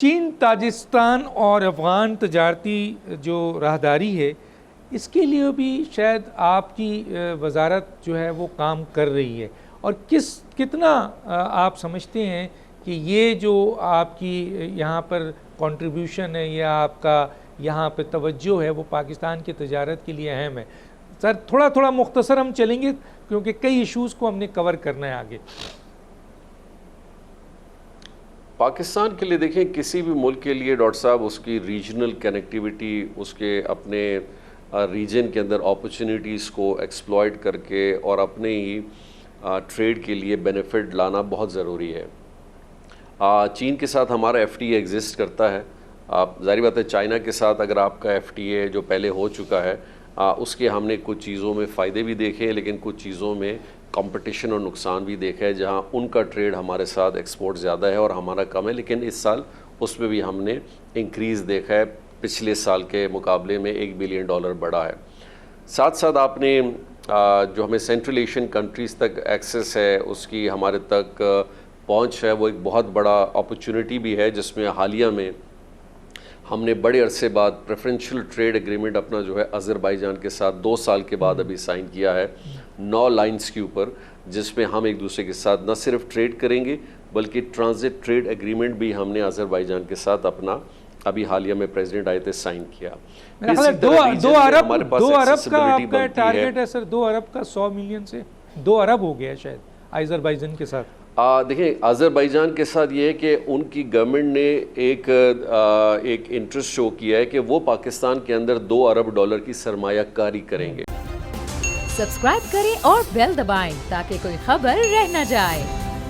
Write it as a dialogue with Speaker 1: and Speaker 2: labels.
Speaker 1: چین Tajikistan اور افغان تجارتی جو راہداری ہے اس کے لیے بھی شاید آپ کی وزارت جو ہے وہ کام کر رہی ہے، اور کتنا آپ سمجھتے ہیں کہ یہ جو آپ کی یہاں پر کنٹریبیوشن ہے یا آپ کا یہاں پہ توجہ ہے وہ پاکستان کی تجارت کے لیے اہم ہے؟ سر تھوڑا مختصر ہم چلیں گے کیونکہ کئی ایشوز کو ہم نے کور کرنا ہے آگے۔
Speaker 2: پاکستان کے لیے دیکھیں، کسی بھی ملک کے لیے ڈاکٹر صاحب اس کی ریجنل کنیکٹیوٹی، اس کے اپنے ریجن کے اندر اپرچونیٹیز کو ایکسپلائٹ کر کے اور اپنے ہی ٹریڈ کے لیے بینیفٹ لانا بہت ضروری ہے۔ چین کے ساتھ ہمارا ایف ٹی اے ایگزسٹ کرتا ہے، ظاہر بات ہے چائنا کے ساتھ اگر آپ کا ایف ٹی اے جو پہلے ہو چکا ہے اس کے ہم نے کچھ چیزوں میں فائدے بھی دیکھے ہیں، لیکن کچھ چیزوں میں کمپٹیشن اور نقصان بھی دیکھا ہے، جہاں ان کا ٹریڈ ہمارے ساتھ ایکسپورٹ زیادہ ہے اور ہمارا کم ہے، لیکن اس سال اس میں بھی ہم نے انکریز دیکھا ہے، پچھلے سال کے مقابلے میں $1 بلین بڑھا ہے۔ ساتھ ساتھ آپ نے جو ہمیں سینٹرل ایشین کنٹریز تک ایکسیس ہے، اس کی ہمارے تک پہنچ ہے، وہ ایک بہت بڑا اپرچونٹی بھی ہے، جس میں حالیہ میں ہم نے بڑے عرصے بعد پریفرنشل ٹریڈ ایگریمنٹ اپنا جو ہے آذربائیجان کے ساتھ 2 سال کے بعد ابھی سائن کیا ہے 9 لائنز کے اوپر، جس میں ہم ایک دوسرے کے ساتھ نہ صرف ٹریڈ کریں گے بلکہ ٹرانزٹ ٹریڈ ایگریمنٹ بھی ہم نے آذربائیجان کے ساتھ اپنا ابھی حالیہ میں پریزیڈنٹ آئے تھے سائن کیا۔
Speaker 1: دو ارب کا آپ کا ٹارگٹ ہے سر، 2 ارب کا 100 ملین سے 2 ارب ہو گیا شاید آذربائیجان کے ساتھ۔
Speaker 2: دیکھیں آذربائیجان کے ساتھ یہ ہے کہ ان کی گورنمنٹ نے ایک انٹرسٹ شو کیا ہے کہ وہ پاکستان کے اندر $2 ارب کی سرمایہ کاری کریں گے۔
Speaker 3: سبسکرائب کریں اور بیل دبائیں تاکہ کوئی خبر رہ نہ جائے۔